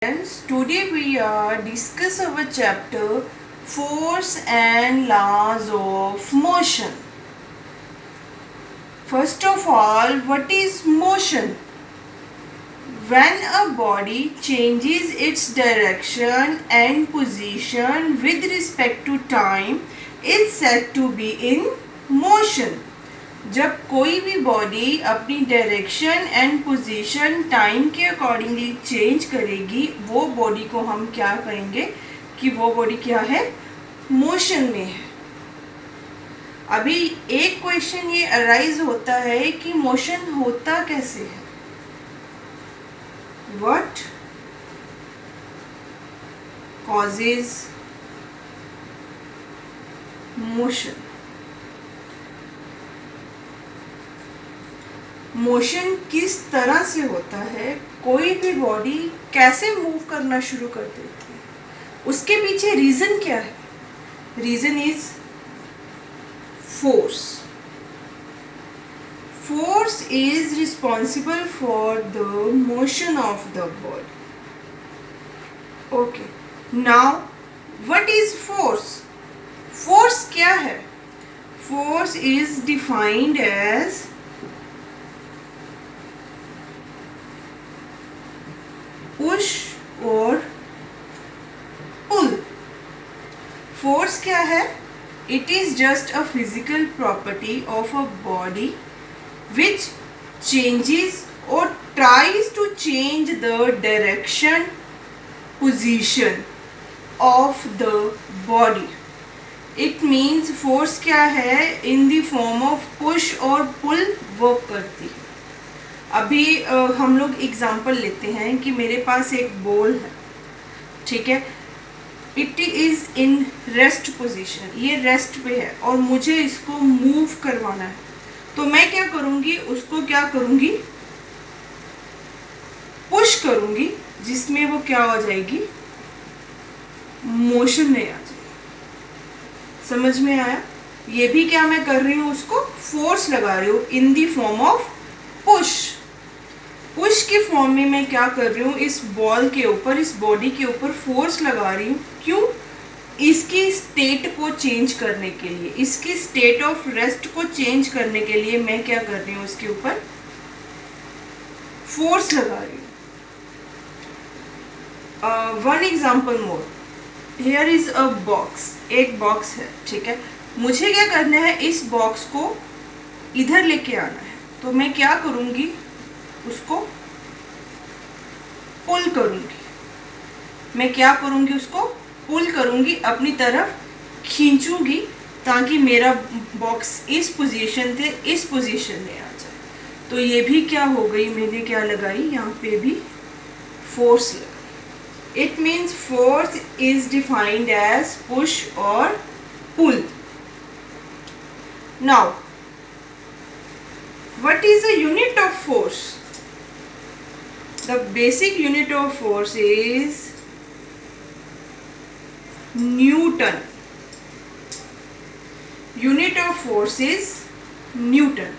Friends, today we are discuss our chapter Force and Laws of Motion. First of all, what is motion? When a body changes its direction and position with respect to time, it's said to be in motion. जब कोई भी body अपनी direction and position time के accordingly change करेगी, वो body को हम क्या कहेंगे कि वो बॉडी क्या है, मोशन में है. अभी एक क्वेश्चन ये अराइज होता है कि मोशन होता कैसे है. What causes motion. मोशन किस तरह से होता है, कोई भी बॉडी कैसे मूव करना शुरू कर देती है, उसके पीछे रीज़न क्या है. Reason is force. Force is responsible for the motion of the body. Okay, now what is force. Force क्या है. Force is defined as push और पुल. फोर्स क्या है. It is just a physical property of a body which changes और tries to change the direction position of the body. It means force क्या है, in the form of push और pull work करती है. अभी हम लोग एग्जांपल लेते हैं कि मेरे पास एक बॉल है, ठीक है. It is in rest position, ये रेस्ट पे है और मुझे इसको मूव करवाना है. तो मैं क्या करूँगी, उसको क्या करूँगी, पुश करूँगी, जिसमें वो क्या हो जाएगी, मोशन में आ जाएगी. समझ में आया. ये भी क्या मैं कर रही हूँ, उसको फोर्स लगा रही हूँ in the form of push. Push के फॉर्म में मैं क्या कर रही हूँ, इस बॉल के ऊपर, इस बॉडी के ऊपर फोर्स लगा रही हूँ. क्यों, इसकी स्टेट को चेंज करने के लिए, इसकी स्टेट ऑफ रेस्ट को चेंज करने के लिए मैं क्या कर रही हूँ, इसके ऊपर फोर्स लगा रही हूँ. One example more. Here is a box. एक बॉक्स है, ठीक है. मुझे क्या करना है, इस बॉक्स को इधर लेके आना है. तो मैं क्या करूँगी, उसको पुल करूँगी. मैं क्या करूँगी, उसको पुल करूँगी, अपनी तरफ खींचूंगी, ताकि मेरा बॉक्स इस पोजीशन से इस पोजीशन में आ जाए. तो ये भी क्या हो गई, मैंने क्या लगाई, यहाँ पे भी फोर्स लगाई. It means force is defined as push और pull. Now what is the unit of force. The basic unit of force is Newton. Unit of force is Newton.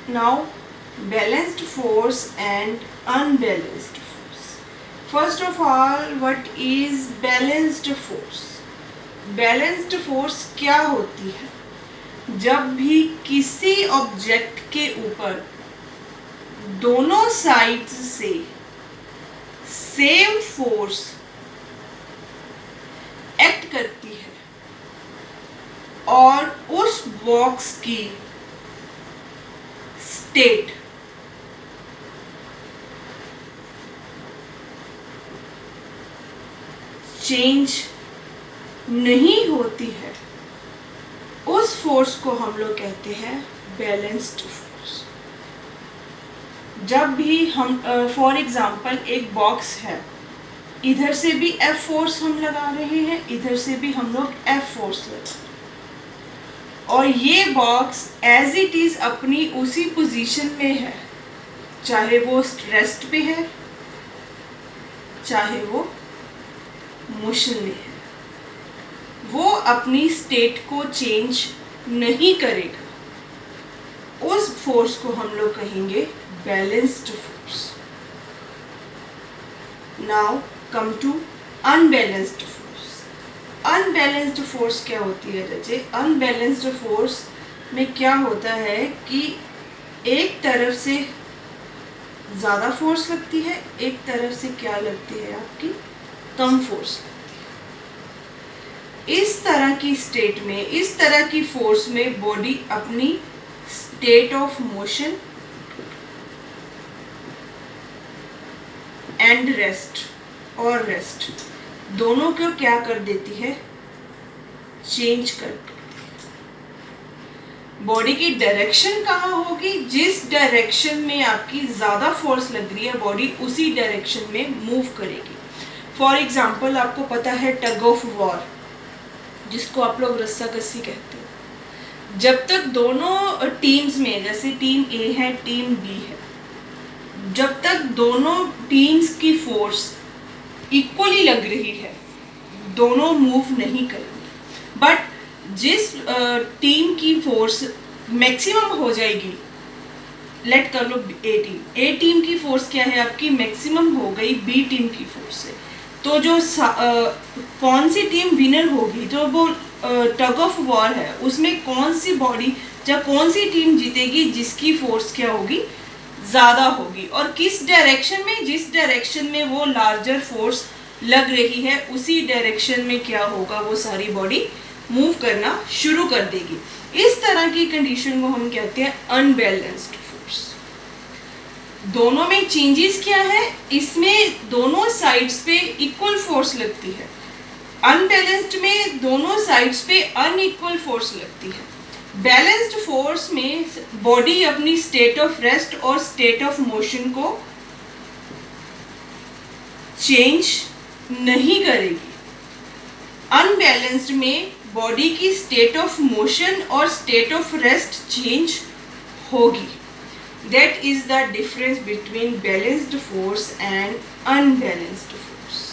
Now balanced force and unbalanced force. First of all, what is balanced force. Balanced force क्या होती है, जब भी किसी object के ऊपर दोनों sides से सेम फोर्स एक्ट करती है और उस बॉक्स की स्टेट चेंज नहीं होती है, उस फोर्स को हम लोग कहते हैं बैलेंस्ड फोर्स. जब भी हम फॉर एग्जांपल एक बॉक्स है, इधर से भी F फोर्स हम लगा रहे हैं, इधर से भी हम लोग F फोर्स लगा रहे हैं, और ये बॉक्स एज इट इज़ अपनी उसी पोजीशन में है, चाहे वो रेस्ट पे है, चाहे वो मोशन में है. वो अपनी स्टेट को चेंज नहीं करेगा. उस फोर्स को हम लोग कहेंगे balanced force. Now come to unbalanced force. Unbalanced force क्या होती है बच्चे? अनबैलेंस्ड फोर्स में क्या होता है कि एक तरफ से ज़्यादा फोर्स लगती है, एक तरफ से क्या लगती है आपकी, कम फोर्स लगती है। इस तरह की स्टेट में, इस तरह की फोर्स में बॉडी अपनी state of motion and rest दोनों को क्या कर देती है? चेंज कर देती है। बॉडी की डायरेक्शन कहाँ होगी? जिस डायरेक्शन में आपकी ज़्यादा फोर्स लग रही है बॉडी उसी डायरेक्शन में मूव करेगी। फॉर एग्जाम्पल आपको पता है टग ऑफ वॉर, जिसको आप लोग रस्साकसी कहते हो। जब तक दोनों टीम्स में, जैसे टीम ए है टीम बी है, जब तक दोनों टीम्स की फोर्स इक्वली लग रही है दोनों मूव नहीं करेंगे। बट जिस टीम की फोर्स मैक्सिमम हो जाएगी, लेट कर लो ए टीम की फोर्स क्या है आपकी, मैक्सिमम हो गई बी टीम की फोर्स से, तो जो कौन सी टीम विनर होगी, जो वो टग ऑफ वॉर है उसमें कौन सी बॉडी या कौन सी टीम जीतेगी जिसकी फोर्स क्या होगी, ज़्यादा होगी। और किस डायरेक्शन में? जिस डायरेक्शन में वो लार्जर फोर्स लग रही है उसी डायरेक्शन में क्या होगा, वो सारी बॉडी मूव करना शुरू कर देगी। इस तरह की कंडीशन को हम कहते हैं अनबैलेंस्ड फोर्स। दोनों में चेंजेस क्या है? इसमें दोनों साइड्स पे इक्वल फोर्स लगती है। अनबैलेंस्ड में दोनों साइड्स पे अनइक्वल फोर्स लगती है। बैलेंस्ड फोर्स में बॉडी अपनी स्टेट ऑफ रेस्ट और स्टेट ऑफ मोशन को चेंज नहीं करेगी। अनबैलेंस्ड में बॉडी की स्टेट ऑफ मोशन और स्टेट ऑफ रेस्ट चेंज होगी। That is the difference between balanced force and unbalanced force.